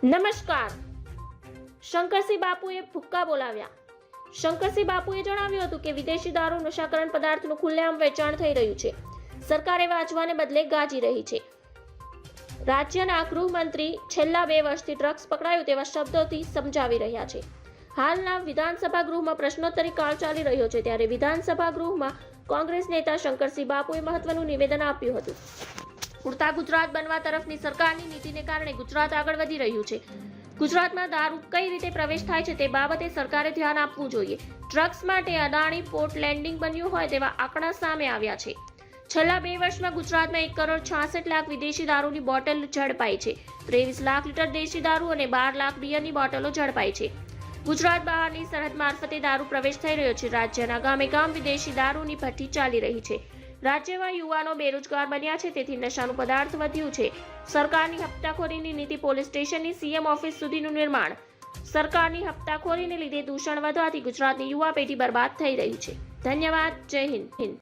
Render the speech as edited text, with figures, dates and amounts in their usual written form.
નમસ્કાર. શંકરસિંહ બાપુએ ભૂક્કા બોલાવ્યા. શંકરસિંહ બાપુએ જણાવ્યું હતું કે વિદેશી દારૂ નશાકરણ પદાર્થનું ખુલ્લેઆમ વેચાણ થઈ રહ્યું છે. સરકારે વાંચવાને બદલે ગાજી રહી છે. રાજ્યના ગૃહમંત્રી છેલ્લા 2 વર્ષથી ડ્રગ્સ પકડાયું તેવા શબ્દોથી સમજાવી રહ્યા છે. હાલના વિધાનસભા ગૃહમાં પ્રશ્નોત્તરી કાળ ચાલી રહ્યો છે ત્યારે વિધાનસભા ગૃહમાં કોંગ્રેસ નેતા શંકરસિંહ બાપુએ મહત્વનું નિવેદન આપ્યું હતું. ઉડતા ગુજરાત બનવા તરફની સરકારની નીતિને કારણે ગુજરાત આગળ વધી રહ્યું છે. ગુજરાતમાં દારૂ કઈ રીતે પ્રવેશ થાય છે તે બાબતે સરકારે ધ્યાન આપવું જોઈએ. ડ્રગ્સ માટે અદાણી પોર્ટ લેન્ડિંગ બન્યું હોય તેવા આંકડા સામે આવ્યા છે. છેલ્લા 2 વર્ષમાં ગુજરાતમાં 1,66,00,000 વિદેશી દારૂની બોટલ ઝડપાઈ છે. 23 લાખ લીટર દેશી દારૂ અને 12 લાખ બિયરની બોટલો ઝડપાઈ છે. ગુજરાત બહારની સરહદ મારફતે દારૂ પ્રવેશ થઈ રહ્યો છે. રાજ્યના ગામે ગામ વિદેશી દારૂની ભઠ્ઠી ચાલી રહી છે. રાજ્યમાં યુવાનો બેરોજગાર બન્યા છે તેથી નશાનું પદાર્થ વધ્યું છે. સરકારની હપ્તાખોરીની નીતિ પોલીસ સ્ટેશનની સીએમ ઓફિસ સુધીનું નિર્માણ. સરકારની હપ્તાખોરીને લીધે દૂષણ વધવાથી ગુજરાતની યુવા પેઢી બરબાદ થઈ રહી છે. ધન્યવાદ. જય હિન્દ.